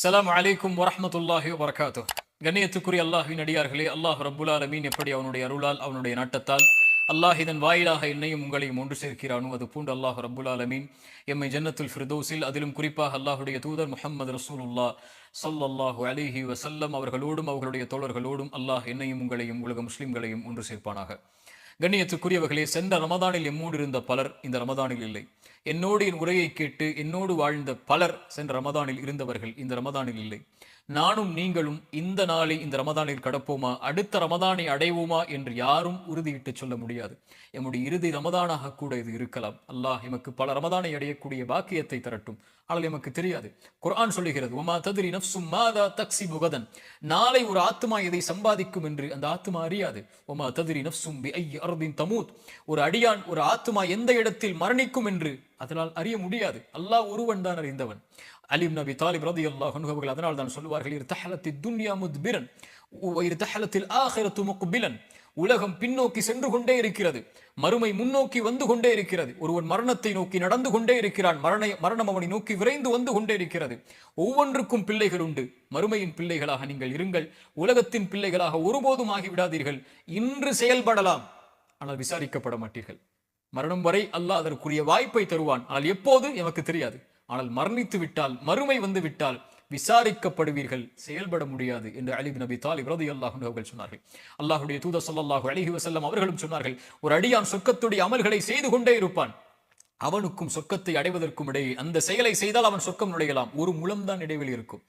ஸலாமு அலைக்கும் வரஹ்மத்துல்லாஹி வபரகாத்துஹ். கண்ணியத்துக்குரிய அல்லாஹ்வின் அடியார்களே, அல்லாஹ் ரப்புல் ஆலமீன் எப்படி அவனுடைய அருளால் அவனுடைய நாட்டத்தால் அல்லாஹ் இதன் வாயிலாக என்னையும் உங்களையும் ஒன்று சேர்க்கிறானோ அது பூண்டு அல்லாஹ் ரப்புல் ஆலமீன் எம்மை ஜன்னத்துல் ஃபிர்தௌஸில், அதிலும் குறிப்பாக அல்லாஹுடைய தூதர் முஹம்மது ரசூலுல்லாஹ் ஸல்லல்லாஹு அலைஹி வஸல்லம் அவர்களோடும் அவர்களுடைய தோழர்களோடும் அல்லாஹ் என்னையும் உங்களையும் உலக முஸ்லிம்களையும் ஒன்று சேர்ப்பானாக. கண்ணியத்துக்குரியவர்களே, சென்ற ரமதானில் எம்மோடு இருந்த பலர் இந்த ரமதானில் இல்லை. என்னோடு என் உரையை கேட்டு என்னோடு வாழ்ந்த பலர் சென்ற ரமதானில் இருந்தவர்கள் இந்த ரமதானில் இல்லை. நானும் நீங்களும் இந்த நாளை இந்த ரமதானில் கடப்போமா, அடுத்த ரமதானை அடைவோமா என்று யாரும் உறுதியிட்டு சொல்ல முடியாது. எம்முடைய இறுதி ரமதானாக கூட இது இருக்கலாம். அல்லாஹ் எமக்கு பல ரமதானை அடையக்கூடிய பாக்கியத்தை தரட்டும். ஆனால் எமக்கு தெரியாது. குர்ஆன் சொல்லுகிறது, ஒமா தத்ரி நஃப்சும் மாதா தக்ஸிபு கதன், நாளை ஒரு ஆத்மா எதை சம்பாதிக்கும் என்று அந்த ஆத்மா அறியாது. ஒமா தத்ரி நஃப்சும் பிஐயி அர்தின் தமூத், ஒரு அடியான் ஒரு ஆத்மா எந்த இடத்தில் மரணிக்கும் என்று அதனால் அறிய முடியாது. அல்லாஹ் ஒருவன் தான் அறிந்தவன். அலி இப்னு அபி தாலிப் ரலியல்லாஹு அன்ஹு அவர்கள் அதனால் தான் சொல்வார்கள், இர்தஹலத்தித் துன்யா முத்பிரன் வ இர்தஹலத்தில் ஆகிரத்து முக்பிலன், உலகம் பின்னோக்கி சென்று கொண்டே இருக்கிறது, மறுமை முன்னோக்கி வந்து கொண்டே இருக்கிறது. ஒருவன் மரணத்தை நோக்கி நடந்து கொண்டே இருக்கிறான், மரணம் அவனை நோக்கி விரைந்து வந்து கொண்டே இருக்கிறது. ஒவ்வொன்றுக்கும் பிள்ளைகள் உண்டு. மறுமையின் பிள்ளைகளாக நீங்கள் இருங்கள், உலகத்தின் பிள்ளைகளாக ஒருபோதும் ஆகிவிடாதீர்கள். இன்று செயல்படலாம், ஆனால் விசாரிக்கப்பட மாட்டீர்கள். மரணம் வரை அல்லாஹ் அதற்குரிய வாய்ப்பை தருவான், ஆனால் எப்போது எமக்கு தெரியாது. ஆனால் மரணித்து விட்டால், மறுமை வந்து விட்டால் விசாரிக்கப்படுவீர்கள், செயல்பட முடியாது என்று அலி இப்னு அபி தாலிப் ரலியல்லாஹு அன்ஹு அவர்கள் சொன்னார்கள். அல்லாஹ்வுடைய தூதர் ஸல்லல்லாஹு அலைஹி வஸல்லம் அவர்களும் சொன்னார்கள், ஒரு அடியான் சொர்க்கத்துடைய அமல்களை செய்து கொண்டே இருப்பான், அவனுக்கும் சொர்க்கத்தை அடைவதற்கும் இடையே அந்த செயலை செய்தால் அவன் சொர்க்கம் நுழையலாம், ஒரு முழம்தான் இடைவெளி இருக்கும்.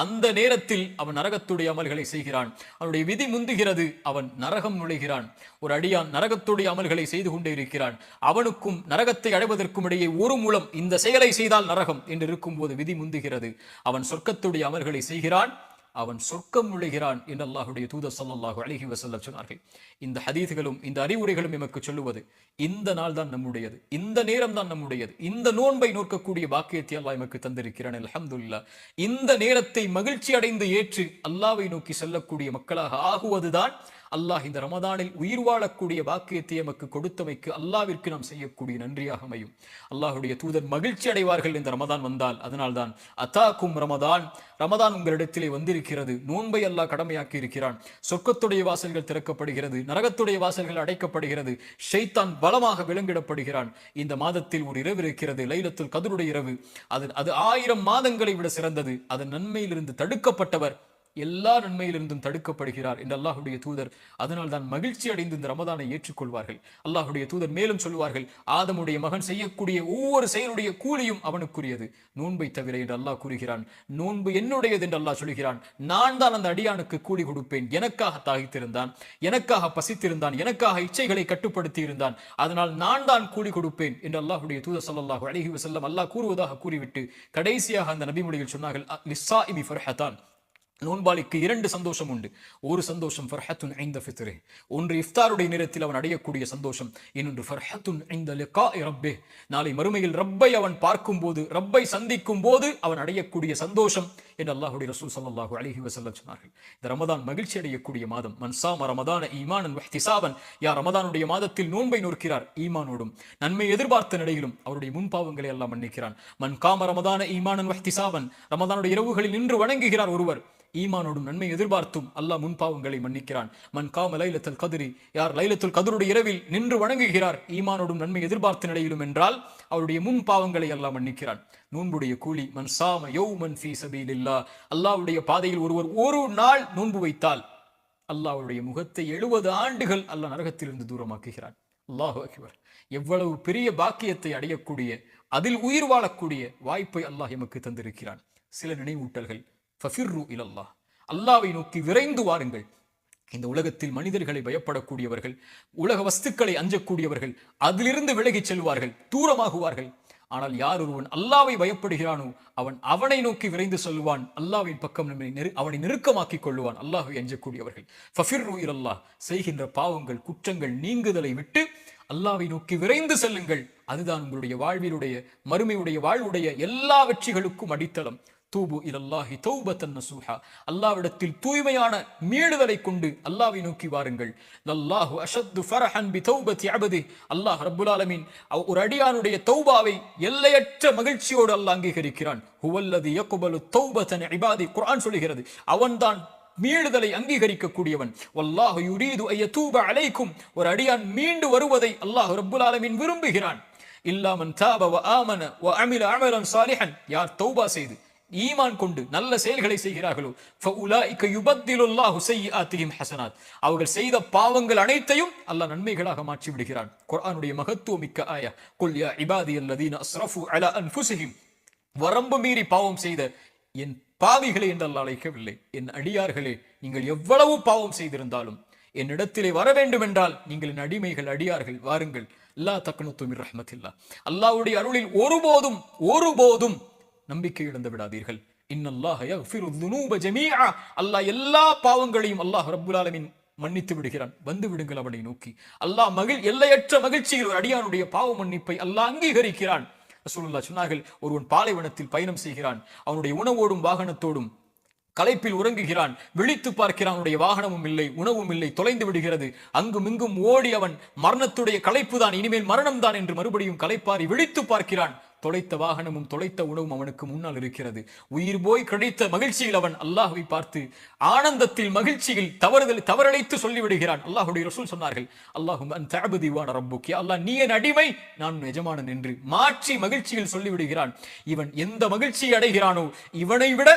அந்த நேரத்தில் அவன் நரகத்துடைய அமல்களை செய்கிறான், அவனுடைய விதி முந்துகிறது, அவன் நரகம் நுழைகிறான். ஒரு அடியான் நரகத்துடைய அமல்களை செய்து கொண்டே இருக்கிறான், அவனுக்கும் நரகத்தை அடைவதற்கும் இடையே ஒரு முழம், இந்த செயலை செய்தால் நரகம் என்று இருக்கும் போது விதி முந்துகிறது, அவன் சொர்க்கத்துடைய அமல்களை செய்கிறான், அவன் சொர்க்கம் நுழைகிறான் என்று அல்லாஹ்வுடைய தூதர் ஸல்லல்லாஹு அலைஹி வஸல்லம் சொன்னார்கள். இந்த ஹதீஸ்களும் இந்த அறிவுரைகளும் எமக்கு சொல்லுவது, இந்த நாள் தான் நம்முடையது, இந்த நேரம் தான் நம்முடையது, இந்த நோன்பை நோக்கக்கூடிய பாக்கியத்தை அல்லாஹ் எமக்கு தந்திருக்கிறான். அல்ஹம்துலில்லாஹ். இந்த நேரத்தை மகிழ்ச்சி அடைந்து ஏற்று அல்லாஹ்வை நோக்கி செல்லக்கூடிய மக்களாக ஆகுவதுதான் அல்லாஹ் இந்த ரமதானில் உயிர் வாழக்கூடிய பாக்கியத்தை எமக்கு கொடுத்தமைக்கு அல்லாஹ்விற்கு நாம் செய்யக்கூடிய நன்றியாக அமையும். அல்லாஹ்வுடைய தூதர் மகிழ்ச்சி அடைவார்கள் இந்த ரமதான் வந்தால். அதனால்தான் அத்தாக்கும் ரமதான், ரமதான் உங்களிடத்திலே வந்திருக்கிறது, நோன்பை அல்லாஹ் கடமையாக்கி இருக்கிறான், சொர்க்கத்துடைய வாசல்கள் திறக்கப்படுகிறது, நரகத்துடைய வாசல்கள் அடைக்கப்படுகிறது, ஷைத்தான் பலமாக விலங்கிடப்படுகிறான். இந்த மாதத்தில் ஒரு இரவு இருக்கிறது, லைலத்துல் கத்ருடைய இரவு. அது 1000 மாதங்களை விட சிறந்தது. அதன் நன்மையிலிருந்து தடுக்கப்பட்டவர் எல்லா நன்மையிலிருந்தும் தடுக்கப்படுகிறார் என்று அல்லாஹ்வுடைய தூதர் அதனால் தான் மகிழ்ச்சி அடைந்து இந்த ரமதானை ஏற்றுக்கொள்வார்கள். அல்லாஹ்வுடைய தூதர் மேலும் சொல்வார்கள், ஆதமுடைய மகன் செய்யக்கூடிய ஒவ்வொரு செயலுடைய கூலியும் அவனுக்குரியது, நோன்பை தவிர என்று அல்லாஹ் கூறுகிறான். நோன்பு என்னுடையது என்று அல்லாஹ் சொல்கிறான். நான் தான் அந்த அடியானுக்கு கூலி கொடுப்பேன். எனக்காக தாகித்திருந்தான், எனக்காக பசித்திருந்தான், எனக்காக இச்சைகளை கட்டுப்படுத்தி இருந்தான், அதனால் நான் தான் கூலி கொடுப்பேன் என்று அல்லாஹ்வுடைய தூதர் ஸல்லல்லாஹு அலைஹி வஸல்லம் அல்லாஹ் கூறுவதாக கூறிவிட்டு கடைசியாக அந்த நபிமொழியில் சொன்னார்கள், லிஸ்ஸாயிமி ஃபர்ஹதான், நோன்பாளிக்கு 2 சந்தோஷம் உண்டு. ஒரு சந்தோஷம் ஃபர்ஹத்துன் இன்த ஃபித்ரி, ஒன்று இஃப்தாருடைய நேரத்தில் அவன் அடையக்கூடிய சந்தோஷம், இன்னொன்று ஃபர்ஹத்துன் இன்த லிகாஇ ரப்பிஹ், நாளை மறுமையில் ரப்பை அவன் பார்க்கும் போது, ரப்பை சந்திக்கும் போது அவன் அடையக்கூடிய சந்தோஷம் என்று அல்லாஹ்வுடைய ரசூல் ஸல்லல்லாஹு அலைஹி வஸல்லம் சொன்னார்கள். இந்த ரமதான் மகிழ்ச்சி அடையக்கூடிய மாதம். மன் ஸாம ரமதான ஈமானன் வஹ்திஸாபன், யார் ரமதானுடைய மாதத்தில் நோன்பை நோக்கிறார் ஈமானோடும் நன்மை எதிர்பார்த்த நிலையிலும் அவருடைய முன்பாவங்களை எல்லாம் மன்னிக்கிறான். மன் காம ரமதான ஈமானன் வஹ்திஸாபன், ரமதானுடைய இரவுகளில் நின்று வணங்குகிறார் ஒருவர், ஈமானோடும் நன்மை எதிர்பார்த்தும் அல்லாஹ் முன்பாவங்களை மன்னிக்கிறான். மன் காம லைலத்துல் கத்ரி, யார் லைலத்துல் கத்ருடைய இரவில் நின்று வணங்குகிறார் ஈமானோடும் நன்மை எதிர்பார்த்த நிலையிலும் என்றால் அவருடைய முன்பாவங்களை அல்லாஹ் மன்னிக்கிறான். நோன்புடைய கூலி, மன் ஸாம யௌமன் ஃபீ ஸபீலில்லாஹ், அல்லாஹ்வுடைய பாதையில் ஒருவர் ஒரு நாள் நோன்பு வைத்தால் அல்லாஹ்வுடைய முகத்தை 70 ஆண்டுகள் அல்லாஹ் நரகத்திலிருந்து தூரமாக்குகிறான். அல்லாஹு அக்பர். எவ்வளவு பெரிய பாக்கியத்தை அடையக்கூடிய, அதில் உயிர் வாழக்கூடிய வாய்ப்பை அல்லாஹ் எமக்கு தந்திருக்கிறான். சில நினைவூட்டல்கள், ஃபஃபிர்ரு இலல்லாஹ், அல்லாஹ்வை நோக்கி விரைந்து வாருங்கள். இந்த உலகத்தில் மனிதர்களை பயப்படக்கூடியவர்கள், உலக வஸ்துக்களை அஞ்சக்கூடியவர்கள் அதிலிருந்து விலகிச் செல்வார்கள், தூரமாகுவார்கள். ஆனால் யார் ஒருவன் அல்லாஹ்வை பயப்படுகிறானோ அவன் அவனை நோக்கி விரைந்து சொல்லுவான், அல்லாஹ்வின் பக்கம் அவனை நெருக்கமாக்கிக் கொள்ளுவான். அல்லாஹ்வை அஞ்சக்கூடியவர்கள் ஃபஃபிர்ரு இலல்லாஹ், செய்கின்ற பாவங்கள் குற்றங்கள் நீங்குதலை விட்டு அல்லாஹ்வை நோக்கி விரைந்து செல்லுங்கள். அதுதான் உங்களுடைய வாழ்விலுடைய, மறுமையுடைய வாழ்வுடைய எல்லா வெற்றிகளுக்கும் அடித்தளம். தூபு இலல்லாஹி தௌபத்தன் நசூஹா, அல்லாஹ்விடத்தில் தூய்மையான மீளுதலை கொண்டு அல்லாஹ்வை நோக்கி வாருங்கள். லல்லாஹு அஷத்து ஃபரஹன் பி தௌபத்தி அபதி, அல்லாஹ் ரப்புல் ஆலமீன் ஒரு அடியானுடைய தௌபாவை எல்லையற்ற மகிழ்ச்சியோடு அல்லாஹ் அங்கீகரிக்கிறான். ஹுவல்லதி யக்பலு தௌபத்தன் இபாதி, குர்ஆன் சொல்கிறது அவன்தான் மீளுதலை அங்கீகரிக்க கூடியவன். வல்லாஹு யுரீது அய்யதூப அலைக்கும், ஒரு அடியான் மீண்டு வருவதை அல்லாஹ் ரப்புல் ஆலமீன் விரும்புகிறான். இல்லா மன் தாப வ ஆமன வ அமில அமலன் சாலிஹன், யார் தௌபா செய்து ஈமான் கொண்டு நல்ல செயல்களை செய்கிறார்களோ ஃபஉலாயிக யுபத்திலுல்லாஹு ஸய்யிஆத்திஹிம் ஹஸனாத், அவர்கள் செய்த பாவங்கள் அனைத்தையும் அல்லாஹ் நன்மைகளாக மாற்றி விடுகிறான். குர்ஆனுடைய மகத்துவமிக்க ஆயா, குல் யா இபாதியல்லதீன அஸ்ரஃபு அலா அன்ஃபுஸிஹிம், வரம்பு மீறி பாவம் செய்த என் பாவிகளே என்று அல்லாஹ் அழைக்கவில்லை. என் அடியார்களே, நீங்கள் எவ்வளவு பாவம் செய்திருந்தாலும் என்னிடத்திலே வர வேண்டும் என்றால் நீங்கள் என் அடிமைகள், அடியார்கள், வாருங்கள். லா தக்னது மிர் ரஹ்மத்தில்லாஹ், அல்லாஹ்வுடைய அருளில் ஒருபோதும் ஒருபோதும் நம்பிக்கை இழந்து விடாதீர்கள். இன்னல்லாஹ யக்ஃபிரு ذுனூப ஜமீஆ, அல்லாஹ் எல்லா பாவங்களையும் அல்லாஹ் ரப்புல் ஆலமீன் மன்னித்து விடுகிறான். வந்து விடுங்கள் அவனை நோக்கி. அல்லாஹ் எல்லையற்ற மகிழ்ச்சியில் ஒரு அடியானுடைய பாவ மன்னிப்பை அல்லாஹ் அங்கீகரிக்கிறான். ரசூலுல்லாஹ் சொன்னார்கள், ஒருவன் பாலைவனத்தில் பயணம் செய்கிறான், அவனுடைய உணவோடும் வாகனத்தோடும் களைப்பில் உறங்குகிறான், விழித்து பார்க்கிறான், அவனுடைய வாகனமும் இல்லை, உணவும் இல்லை, தொலைந்து விடுகிறது. அங்கும் இங்கும் ஓடி அவன் மரணத்துடைய களைப்பு தான், இனிமேல் மரணம் தான் என்று மறுபடியும் களைப்பாரி விழித்து பார்க்கிறான். தொலைத்த வாகனமும் தொலைத்த உணவும் அவனுக்கு முன்னால் இருக்கிறது. உயிர் போய் கிடைத்த மகிழ்ச்சியில் அவன் அல்லாஹ்வை பார்த்து ஆனந்தத்தில் மகிழ்ச்சியில் தவறழைத்து சொல்லிவிடுகிறான். அல்லாஹ்வுடைய ரசூல் சொன்னார்கள், அல்லாஹும் அன்த அப்தி வ அன ரப்புக், யா அல்லாஹ் நீ என் அடிமை, நான் எஜமானன் என்று மாற்றி மகிழ்ச்சியில் சொல்லிவிடுகிறான். இவன் எந்த மகிழ்ச்சியை அடைகிறானோ இவனை விட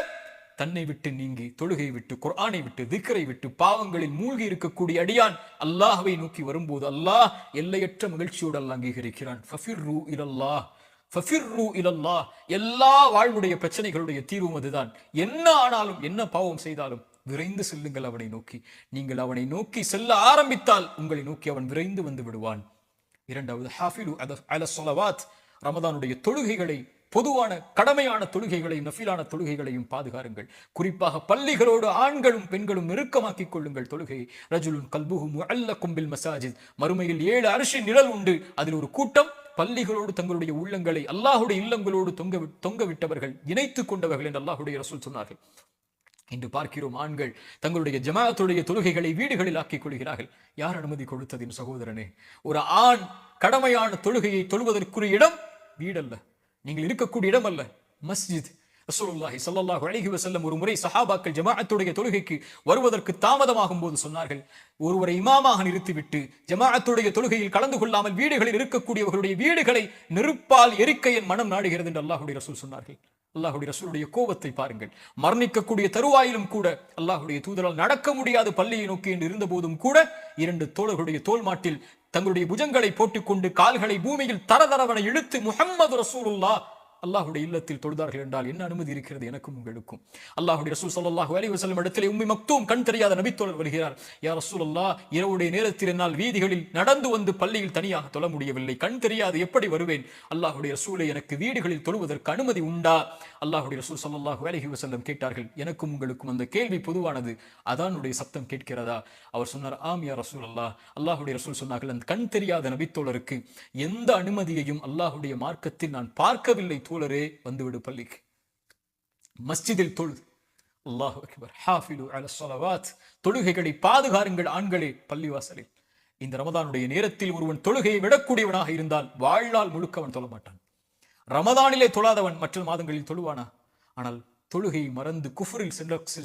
தன்னை விட்டு நீங்கி தொழுகை விட்டு குர்ஆனை விட்டு திக்ரை விட்டு பாவங்களில் மூழ்கி இருக்கக்கூடிய அடியான் அல்லாஹ்வை நோக்கி வரும்போது அல்லாஹ் எல்லையற்ற மகிழ்ச்சியோடு அல்லாஹ் அங்கீகரிக்கிறான். ஃபஃபிர்ரு இலல்லாஹ், ஃபஃபிர்ரு இலல்லாஹ், எல்லா வாழ்வுடைய பிரச்சனைகளுடைய தீர்வும் அதுதான். என்ன ஆனாலும் என்ன பாவம் செய்தாலும் விரைந்து செல்லுங்கள் அவனை நோக்கி. நீங்கள் அவனை நோக்கி செல்ல ஆரம்பித்தால் உங்களை நோக்கி அவன் விரைந்து வந்து விடுவான். இரண்டாவது, ஹாஃபிலு அல ஸலவாத், ரமதானுடைய தொழுகைகளை, பொதுவான கடமையான தொழுகைகளையும் நஃபிலான தொழுகைகளையும் பாதுகாருங்கள். குறிப்பாக பள்ளிகளோடு ஆண்களும் பெண்களும் நெருக்கமாக்கிக் கொள்ளுங்கள் தொழுகையை. ரஜுலுன் கல்புஹு முஅல்லகும் பில் மசாஜித், மறுமையில் 7 அர்ஷின் நிழல் உண்டு. அதில் ஒரு கூட்டம் பள்ளிகளோடு தங்களுடைய உள்ளங்களை அல்லாஹ்வுடைய இல்லங்களோடு தொங்க விட்டவர்கள், இணைத்துக் கொண்டவர்கள் என்று அல்லாஹ்வுடைய ரசூல் சொன்னார்கள். இன்று பார்க்கிறோம், ஆண்கள் தங்களுடைய ஜமாஅத்துடைய தொழுகைகளை வீடுகளில் ஆக்கிக் கொள்கிறார்கள். யார் அனுமதி கொடுத்ததின் சகோதரனே? ஒரு ஆண் கடமையான தொழுகையை தொழுவதற்குரிய இடம் வீடல்ல, நீங்கள் இருக்கக்கூடிய இடம் அல்ல, மஸ்ஜித். ரசூலுல்லாஹி ஸல்லல்லாஹு அலைஹி வஸல்லம் ஒரு முறை சஹாபாக்கள் ஜமாஅத்துடைய தொழுகைக்கு வருவதற்கு தாமதமாகும் போது சொன்னார்கள், ஒருவரை இமாமாக நிறுத்திவிட்டு ஜமாஅத்துடைய தொழுகையில் கலந்து கொள்ளாமல் வீடுகளில் இருக்கக்கூடியவர்களுடைய வீடுகளை நெருப்பால் எரிக்க என் மனம் நாடுகிறது என்று அல்லாஹ்வுடைய ரசூல் சொன்னார்கள். அல்லாஹ்வுடைய ரசூலுடைய கோபத்தை பாருங்கள். மரணிக்கக்கூடிய தருவாயிலும் கூட அல்லாஹ்வுடைய தூதரால் நடக்க முடியாது பள்ளியை நோக்கி என்று இருந்த போதும் கூட 2 தோழர்களுடைய தோல் மாட்டில் தங்களுடைய புஜங்களை போட்டுக்கொண்டு கால்களை பூமியில் தரதரவன இழுத்து முஹம்மது ரசூலுல்லாஹ் அல்லாஹ்வுடைய இல்லத்தில் தொழுதார்கள் என்றால் என்ன அனுமதி இருக்கிறது எனக்கும் உங்களுக்கும்? அல்லாஹ்வுடைய ரசூல் ஸல்லல்லாஹு அலைஹி வஸல்லம் இடத்திலே உம்மி மக்தூம் கண் தெரியாத நபித்தோழர் வருகிறார். யா ரசூலல்லாஹ், இரவுடைய நேரத்தில் என்னால் வீதிகளில் நடந்து வந்து பள்ளியில் தனியாக தொழ முடியவில்லை, கண் தெரியாது, எப்படி வருவேன்? அல்லாஹ்வுடைய ரசூலை, எனக்கு வீடுகளில் தொழுவதற்கு அனுமதி உண்டா? அல்லாஹ்வுடைய ரசூல் ஸல்லல்லாஹு அலைஹி வஸல்லம் கேட்டார்கள். எனக்கும் உங்களுக்கும் அந்த கேள்வி பொதுவானது, அதானுடைய சத்தம் கேட்கிறதா? அவர் சொன்னார், ஆம் யா ரசூலல்லாஹ். அல்லாஹ்வுடைய ரசூல் சொன்னார்கள், அந்த கண் தெரியாத நபித்தோழருக்கு எந்த அனுமதியையும் அல்லாஹ்வுடைய மார்க்கத்தில் நான் பார்க்கவில்லை தோழரே, வந்துவிடு பள்ளிக்கு, மஸ்ஜிதில் தொழு. அல்லாஹு அக்பர். ஹாஃபிலு அல ஸலவாத், தொழுகைகளை பாதுகாருங்கள் ஆண்களே பள்ளிவாசலில். இந்த ரமதானுடைய நேரத்தில் ஒருவன் தொழுகையை விடக்கூடியவனாக இருந்தால் வாழ்நாள் முழுக்க அவன் தொழ மாட்டான். ரமதானிலே தொழாதவன் மற்ற மாதங்களில் தொழுவானா? ஆனால் தொழுகையை மறந்து குஃப்ரில்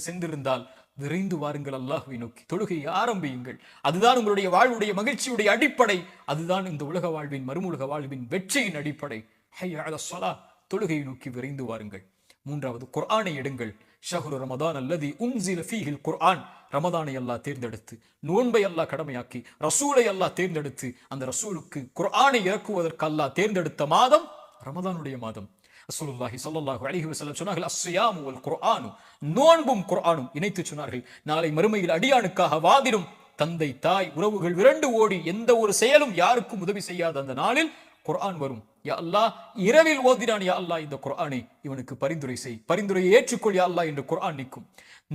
சென்றிருந்தால் விரைந்து வாருங்கள் அல்லாஹ்வை நோக்கி, தொழுகையை ஆரம்பியுங்கள். அதுதான் உங்களுடைய வாழ்வுடைய மகிழ்ச்சியுடைய அடிப்படை. அதுதான் இந்த உலக வாழ்வின், மறுமுலக வாழ்வின் வெற்றியின் அடிப்படை. ஹய்ய அலஸ் ஸலாஹ், தொழுகையை நோக்கி விரைந்து வாருங்கள். மூன்றாவது, குர்ஆனை எடுங்கள். ஷஹ்ரு ரமதான் அல்லதி உன்ஸில ஃபீஹில் குர்ஆன், ரமதானை அல்லாஹ் தேர்ந்தெடுத்து, நோன்பை அல்லாஹ் கடமையாக்கி, ரசூலை அல்லாஹ் தேர்ந்தெடுத்து, அந்த ரசூலுக்கு குர்ஆனை இறக்குவதற்கு அல்லாஹ் தேர்ந்தெடுத்த மாதம் ரமதானுடைய மாதம். ரசூலுல்லாஹி ஸல்லல்லாஹு அலைஹி வஸல்லம் சொன்னார்கள், அஸ்ஸியாமு வல் குர்ஆனு, நோன்பும் குர்ஆனும் இணைத்து சொன்னார்கள். நாளை மறுமையில் அடியானுக்காக வாதிடும் தந்தை, தாய், உறவுகள் விரண்டு ஓடி எந்த ஒரு செயலும் யாருக்கும் உதவி செய்யாத அந்த நாளில் குர்ஆன் வரும். யா அல்லாஹ், இரவில் ஓதினான் யா அல்லாஹ் இந்த குர்ஆனை, இவனுக்கு பரிந்துரை செய், பரிந்துரையை ஏற்றுக்கொள் யா அல்லாஹ் என்று குர்ஆன் நிற்கும்.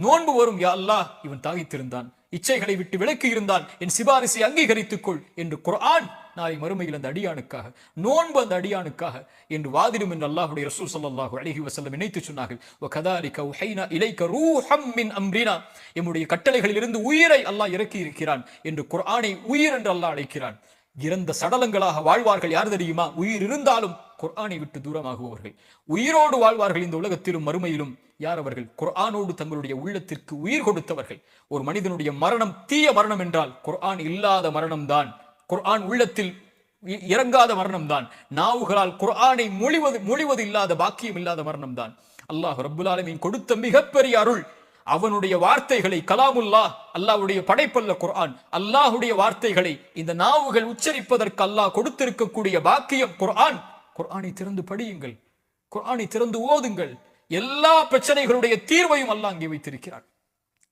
நோன்பு வரும், யா அல்லாஹ் இவன் தாகித்திருந்தான், இச்சைகளை விட்டு விலக்கி இருந்தால் என் சிபாரிசை அங்கீகரித்துக் கொள் என்று குர்ஆன் நாளை மறுமையில் அந்த அடியானுக்காக, நோன்பு அந்த அடியானுக்காக என்று வாதிடும் என்று அல்லாஹ்வுடைய ரசூல் ஸல்லல்லாஹு அலைஹி வஸல்லம் இணைத்து சொன்னார்கள். வகதாலிக உஹைனா இலைக ரூஹம் மின் அம்ரினா, எம்முடைய கட்டளைகளில் இருந்து உயிரை அல்லாஹ் இறக்கி இருக்கிறான் என்று குர்ஆனை உயிர் என்று அல்லாஹ் அழைக்கிறான். இறந்த சடலங்களாக வாழ்வார்கள் யார் தெரியுமா? உயிர் இருந்தாலும் குர்ஆனை விட்டு தூரமாகுபவர்கள். உயிரோடு வாழ்வார்கள் இந்த உலகத்திலும் மறுமையிலும் யார் அவர்கள்? குர்ஆனோடு தங்களுடைய உள்ளத்திற்கு உயிர் கொடுத்தவர்கள். ஒரு மனிதனுடைய மரணம் தீய மரணம் என்றால் குர்ஆன் இல்லாத மரணம் தான், குர்ஆன் உள்ளத்தில் இறங்காத மரணம் தான், நாவுகளால் குர்ஆனை மொழிவது இல்லாத பாக்கியம் இல்லாத மரணம் தான். அல்லாஹ் ரப்புல் ஆலமீன் கொடுத்த மிகப்பெரிய அருள் அவனுடைய வார்த்தைகளை, கலாமுல்லாஹ், அல்லாஹ்வுடைய படைப்பல்ல குர்ஆன், அல்லாஹ்வுடைய வார்த்தைகளை இந்த நாவுகள் உச்சரிப்பதற்கு அல்லாஹ் கொடுத்திருக்கக்கூடிய பாக்கியம் குர்ஆன். குர்ஆனை திறந்து படியுங்கள், குர்ஆனை திறந்து ஓதுங்கள். எல்லா பிரச்சனைகளுடைய தீர்வையும் அல்லாஹ் அங்கே வைத்திருக்கிறான்.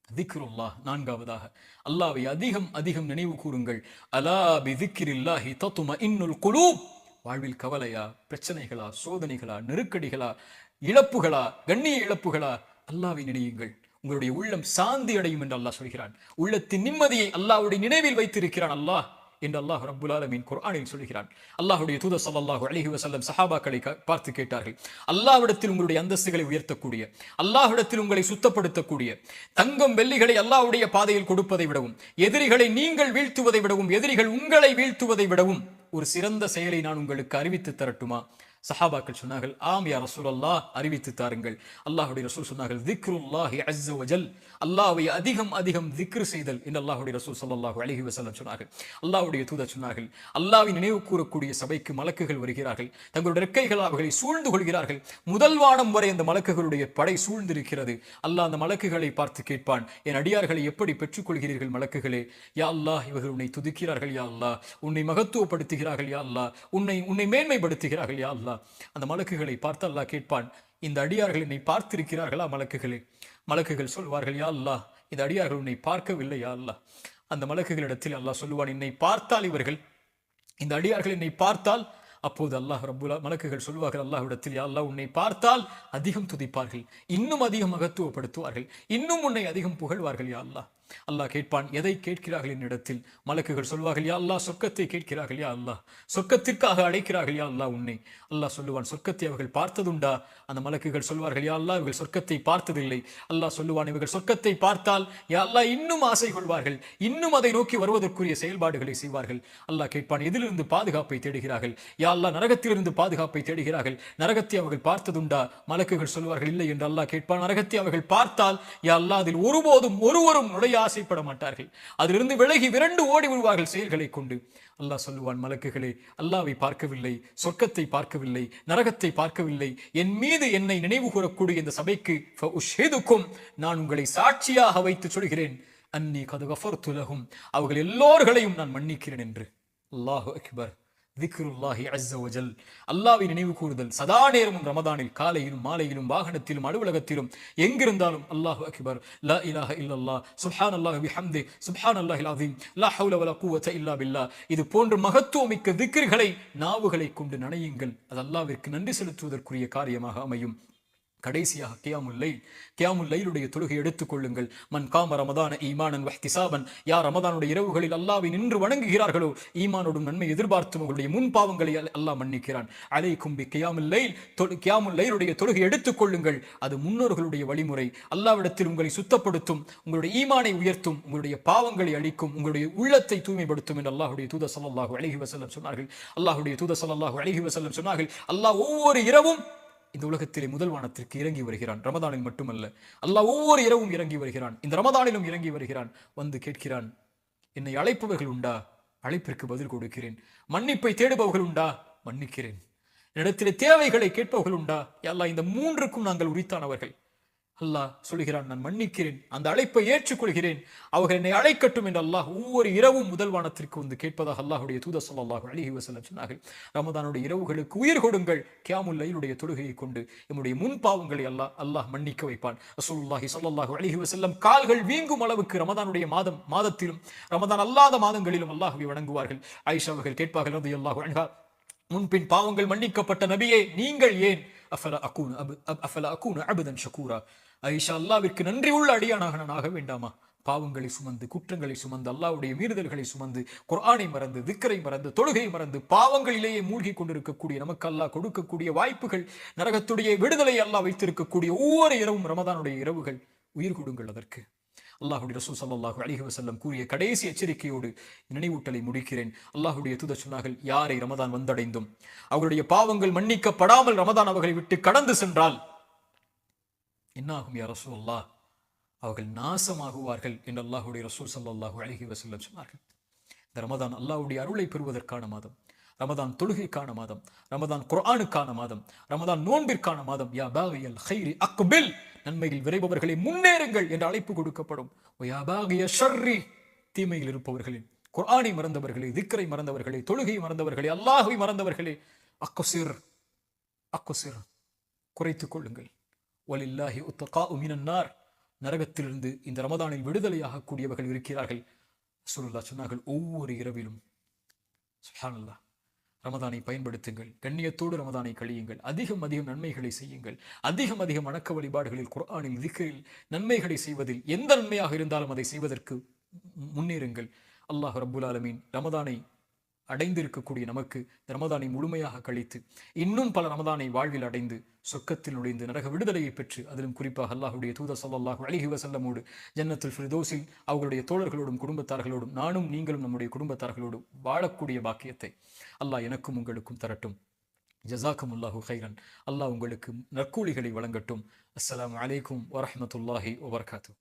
திக்ருல்லாஹ், நான்காவதாக அல்லாஹ்வை அதிகம் அதிகம் நினைவு கூறுங்கள். அலா பிதிக்ரில்லாஹி தத்மஇன்னுல் குலூப். வாழ்வில் கவலையா, பிரச்சனைகளா, சோதனைகளா, நெருக்கடிகளா, இழப்புகளா, கண்ணிய இழப்புகளா, அல்லாஹ்வை நினையுங்கள், உங்களுடைய உள்ளம் சாந்தி அடையும் என்று அல்லாஹ் சொல்கிறான். உள்ளத்தின் நிம்மதியை அல்லாஹ்வுடைய நினைவில் வைத்திருக்கிறான் அல்லாஹ் என்று அல்லாஹ் ரப்புல் ஆலமீன் குர்ஆனில் சொல்கிறான். அல்லாஹ்வுடைய தூதர் ஸல்லல்லாஹு அலைஹி வஸல்லம் சஹாபாக்களை பார்த்து கேட்டார்கள், அல்லாஹ்விடத்தில் உங்களுடைய அந்தஸ்துகளை உயர்த்தக்கூடிய, அல்லாஹ்விடத்தில் உங்களை சுத்தப்படுத்தக்கூடிய, தங்கம் வெள்ளிகளை அல்லாஹ்வுடைய பாதையில் கொடுப்பதை விடவும், எதிரிகளை நீங்கள் வீழ்த்துவதை விடவும், எதிரிகள் உங்களை வீழ்த்துவதை விடவும் ஒரு சிறந்த செயலை நான் உங்களுக்கு அறிவித்து தரட்டுமா? சஹாபாக்கள் சொன்னார்கள், ஆம் யா ரசூலல்லாஹ், அறிவித்து தாருங்கள். அல்லாஹ்வுடைய ரசூல் சொன்னார்கள், திக்ருல்லாஹி அஸ்ஸ வஜல், அல்லாஹ்வை அதிகம் அதிகம் திக்ர் செய்தல் என்று அல்லாஹ்வுடைய ரசூல் ஸல்லல்லாஹு அலைஹி வஸல்லம் சொன்னார்கள். அல்லாஹ்வுடைய தூதர் சொன்னார்கள், அல்லாஹ்வை நினைவு கூறக்கூடிய சபைக்கு மலக்குகள் வருகிறார்கள், தங்களுடைய ரெக்கைகளால் அவர்களை சூழ்ந்து கொள்கிறார்கள். முதல் வானம் வரை அந்த மலக்குகளுடைய படை சூழ்ந்திருக்கிறது. அல்லாஹ் அந்த மலக்குகளை பார்த்து கேட்பான், என் அடியார்களை எப்படி பெற்றுக் கொள்கிறீர்கள் மலக்குகளே? யா அல்லாஹ், இவர்கள் உன்னை துதிக்கிறார்கள் யா அல்லாஹ், உன்னை மகத்துவப்படுத்துகிறார்கள் யா அல்லாஹ், உன்னை மேன்மைப்படுத்துகிறார்கள் யா அல்லாஹ். அந்த மலக்குகளை பார்த்து அல்லாஹ் கேட்பான், இந்த அடியார்கள் என்னை பார்த்திருக்கிறார்களா மலக்குகளே? மலக்குகள் சொல்வார்கள், யா அல்லாஹ், இந்த அடியார்கள் உன்னை பார்க்கவில்லை யா அல்லாஹ். அந்த மலக்குகளிடத்தில் அல்லாஹ் சொல்லுவான், என்னை பார்த்தால் இவர்கள், இந்த அடியார்கள் என்னை பார்த்தால், அப்போது அல்லாஹ் ரப்புல் மலக்குகள் சொல்வார்கள் அல்லாஹ்விடத்தில், யா அல்லாஹ், உன்னை பார்த்தால் அதிகம் துதிப்பார்கள், இன்னும் அதிகம் மகத்துவப்படுத்துவார்கள், இன்னும் உன்னை அதிகம் புகழ்வார்கள் யா அல்லாஹ். அல்லாஹ் கேட்பான், எதை கேட்கிறார்கள் என்னிடத்தில்? மலக்குகள் சொல்வார்கள், யா அல்லாஹ், சொர்க்கத்தை கேட்கிறார்கள் யா அல்லாஹ், சொர்க்கத்திற்காக அழைக்கிறார்கள் யா அல்லாஹ் உன்னை. அல்லாஹ் சொல்லுவான், சொர்க்கத்தை அவர்கள் பார்த்ததுண்டா? அந்த மலக்குகள் சொல்வார்கள், யா அல்லாஹ், இவர்கள் சொர்க்கத்தை பார்த்ததில்லை. அல்லாஹ் சொல்லுவான், இவர்கள் சொர்க்கத்தை பார்த்தால் யா அல்லாஹ் இன்னும் ஆசை கொள்வார்கள், இன்னும் அதை நோக்கி வருவதற்குரிய செயல்பாடுகளை செய்வார்கள். அல்லாஹ் கேட்பான், எதிலிருந்து பாதுகாப்பை தேடுகிறார்கள்? யா அல்லாஹ், நரகத்திலிருந்து பாதுகாப்பை தேடுகிறார்கள், நரகத்தை அவர்கள் பார்த்ததுண்டா? மலக்குகள் சொல்வார்கள், இல்லை என்று அல்லாஹ் கேட்பான், நரகத்தை அவர்கள் பார்த்தால் யா அல்லாஹ், அதில் ஒருபோதும் ஒருவரும் நுழைய ஆசைப்பட மாட்டார்கள், அதிலிருந்து விலகி விரண்டு ஓடி விடுவார்கள் செயல்களை கொண்டு. அல்லாஹ் சொல்லுவான், மலக்குகளே, அல்லாஹ்வை பார்க்கவில்லை, சொர்க்கத்தை பார்க்கவில்லை, நரகத்தை பார்க்கவில்லை, என் மீது என்னை நினைவு கூறக்கூடிய இந்த சபைக்கு நான் உங்களை சாட்சியாக வைத்து சொல்கிறேன், அன்னி கத் கஃபர்து லஹும், அவர்கள் எல்லோர்களையும் நான் மன்னிக்கிறேன் என்று. அல்லாஹு அக்பர். திக்ருல்லாஹி அஸ்ஸ வஜல், அல்லாஹ்வை நினைவு கூறுதல் சதா நேரமும் ரமதானில், காலையிலும் மாலையிலும், வாகனத்திலும் அலுவலகத்திலும் எங்கிருந்தாலும் அல்லாஹு அக்பர், லா இலாஹ இல்லல்லாஹ், சுப்ஹானல்லாஹி பிஹம்தி, சுப்ஹானல்லாஹில் அஸீம், லா ஹவ்ல வலா குவத இல்லா பில்லாஹ். இது போன்ற மகத்துவமிக்க திக்ர்களை நாவுகளை கொண்டு நனையுங்கள். அது அல்லாஹ்விற்கு நன்றி செலுத்துவதற்குரிய காரியமாக அமையும். கடைசியாக கியாமுல் லைலுடைய தொழுகை எடுத்துக் கொள்ளுங்கள். மன் காம ரமதான ஈமானன் வஹ்திசாபன், யார் ரமதானுடைய இரவுகளில் அல்லாஹ்வை நின்று வணங்குகிறார்களோ, ஈமானோடும் நன்மை எதிர்பார்த்தும் உங்களுடைய முன் பாவங்களை அல்லாஹ் மன்னிக்கிறான். அலைக்கும் பி கியாமுல் லைல், கியாமுல் லைலுடைய தொழுகை எடுத்துக் கொள்ளுங்கள். அது முன்னோர்களுடைய வழிமுறை. அல்லாஹ்விடத்தில் உங்களை சுத்தப்படுத்தும், உங்களுடைய ஈமானை உயர்த்தும், உங்களுடைய பாவங்களை அழிக்கும், உங்களுடைய உள்ளத்தை தூய்மைப்படுத்தும் என்று அல்லாஹ்வுடைய தூதர் ஸல்லல்லாஹு அலைஹி வஸல்லம் சொன்னார்கள். அல்லாஹ்வுடைய தூதர் ஸல்லல்லாஹு அலைஹி வஸல்லம் சொன்னார்கள், அல்லாஹ் ஒவ்வொரு இரவும் இந்த உலகத்திலே முதல் வானத்திற்கு இறங்கி வருகிறான். ரமதானில் மட்டுமல்ல, அல்லாஹ் ஒவ்வொரு இரவும் இறங்கி வருகிறான், இந்த ரமதானிலும் இறங்கி வருகிறான். வந்து கேட்கிறான், என்னை அழைப்பவர்கள் உண்டா? அழைப்பிற்கு பதில் கொடுக்கிறேன். மன்னிப்பை தேடுபவர்கள் உண்டா? மன்னிக்கிறேன். என்னிடத்திலே தேவைகளை கேட்பவர்கள் உண்டா? யா அல்லாஹ், இந்த மூன்றுக்கும் நாங்கள் உரித்தானவர்கள். அல்லாஹ் சொல்கிறான், நான் மன்னிக்கிறேன், அந்த அழைப்பை ஏற்றுக்கொள்கிறேன், அவர்கள் என்னை அழைக்கட்டும் என்று அல்லாஹ் ஒவ்வொரு இரவும் முதல் வானத்திற்கு வந்து கேட்பதாக அல்லாஹ்வுடைய தூதர் ஸல்லல்லாஹு அலைஹி வஸல்லம் சொன்னார்கள். ரமதானுடைய இரவுகளுக்கு உயிர் கொடுங்கள். கியாமுல் லைலுடைய தொழுகையை கொண்டு நம்முடைய முன் பாவங்களை அல்லாஹ் மன்னிக்க வைப்பான். ரசூலுல்லாஹி ஸல்லல்லாஹு அலைஹி வஸல்லம் கால்கள் வீங்கும் அளவுக்கு ரமதானுடைய மாதத்திலும் ரமதான் அல்லாத மாதங்களிலும் அல்லாஹ்வை வணங்குவார்கள். ஆயிஷா அவர்கள் கேட்பார்கள், ரலியல்லாஹு அன்ஹா, முன்பின் பாவங்கள் மன்னிக்கப்பட்ட நபியே, நீங்கள் ஏன் அஃபலா அகூனு அப்தன் ஷகூரா, ஆயிஷா, அல்லாஹ்விற்கு நன்றி உள்ள அடியானாக நான் ஆக வேண்டாமா? பாவங்களை சுமந்து, குற்றங்களை சுமந்து, அல்லாஹ்வுடைய மீறுதல்களை சுமந்து, குர்ஆனை மறந்து, திக்ரை மறந்து, தொழுகை மறந்து, பாவங்களிலேயே மூழ்கி கொண்டிருக்கக்கூடிய நமக்கு அல்லாஹ் கொடுக்கக்கூடிய வாய்ப்புகள், நரகத்துடைய விடுதலை அல்லாஹ் வைத்திருக்கக்கூடிய ஒவ்வொரு இரவும் ரமதானுடைய இரவுகள். உயிர் கொடுங்கள் அதற்கு. அல்லாஹ்வுடைய ரசூல் ஸல்லல்லாஹு அலைஹி வஸல்லம் கூறிய கடைசி எச்சரிக்கையோடு நினைவூட்டலை முடிக்கிறேன். அல்லாஹ்வுடைய தூதர் சொன்னார்கள், யாரை ரமதான் வந்தடைந்தும் அவர்களுடைய பாவங்கள் மன்னிக்கப்படாமல் ரமதான் அவர்களை விட்டு கடந்து சென்றால் என்னாகும் யா ரசூலல்லாஹ்? அவர்கள் நாசமாகுவார்கள் என்று அல்லாஹ்வுடைய ரசூல் ஸல்லல்லாஹு அலைஹி வஸல்லம் சொன்னார்கள். இந்த ரமதான் அல்லாஹ்வுடைய அருளை பெறுவதற்கான மாதம், ரமதான் தொழுகைக்கான மாதம், ரமதான் குர்ஆனுக்கான மாதம், ரமதான் நோன்பிற்கான மாதம். யா பாகியல் கைரி அக்பில், நன்மையில் விரைபவர்களே முன்னேறுங்கள் என்று அழைப்பு கொடுக்கப்படும். யா பாகிய ஷர்ரி, தீமையில் இருப்பவர்களே, குர்ஆனை மறந்தவர்களே, திக்ரை மறந்தவர்களே, தொழுகை மறந்தவர்களே, அல்லாஹ்வை மறந்தவர்களே, அக்ஸிர் அக்ஸிர், குறைத்துக் கொள்ளுங்கள். வலில்லாஹி உத்தகாஉ மினன் நார், நரகத்திலிருந்து இந்த ரமதானில் விடுதலையாக கூடியவர்கள் இருக்கிறார்கள். ரசூலுல்லாஹ் சொன்னார்கள், ஒவ்வொரு இரவிலும். சுப்ஹானல்லாஹ். ரமதானை பயன்படுத்துங்கள், கண்ணியத்தோடு ரமதானை கழியுங்கள், அதிகம் அதிகம் நன்மைகளை செய்யுங்கள், அதிகம் அதிகம் வணக்க வழிபாடுகளில், குர்ஆனில், திக்ரில் நன்மைகளை செய்வதில், எந்த நன்மையாக இருந்தாலும் அதை செய்வதற்கு முன்னேறுங்கள். அல்லாஹ் ரப்புல் ஆலமீன் ரமதானை அடைந்திருக்கக்கூடிய நமக்கு ரமதானை முழுமையாக கழித்து இன்னும் பல ரமதானை வாழ்வில் அடைந்து சொர்க்கத்தில் நுழைந்து நரக விடுதலையை பெற்று, அதிலும் குறிப்பாக அல்லாஹ்வுடைய தூதர் ஸல்லல்லாஹு அலைஹி வஸல்லமோடு ஜன்னத்துல் ஃபிர்தௌஸில் அவர்களுடைய தோழர்களோடும் குடும்பத்தார்களோடும் நானும் நீங்களும் நம்முடைய குடும்பத்தார்களோடும் வாழக்கூடிய பாக்கியத்தை அல்லாஹ் எனக்கும் உங்களுக்கும் தரட்டும். ஜஸாக்குமுல்லாஹு கைரன். அல்லாஹ் உங்களுக்கு நற்கூலிகளை வழங்கட்டும். அஸ்ஸலாமு அலைக்கும் வரஹ்மத்துல்லாஹி வபரகாத்துஹு.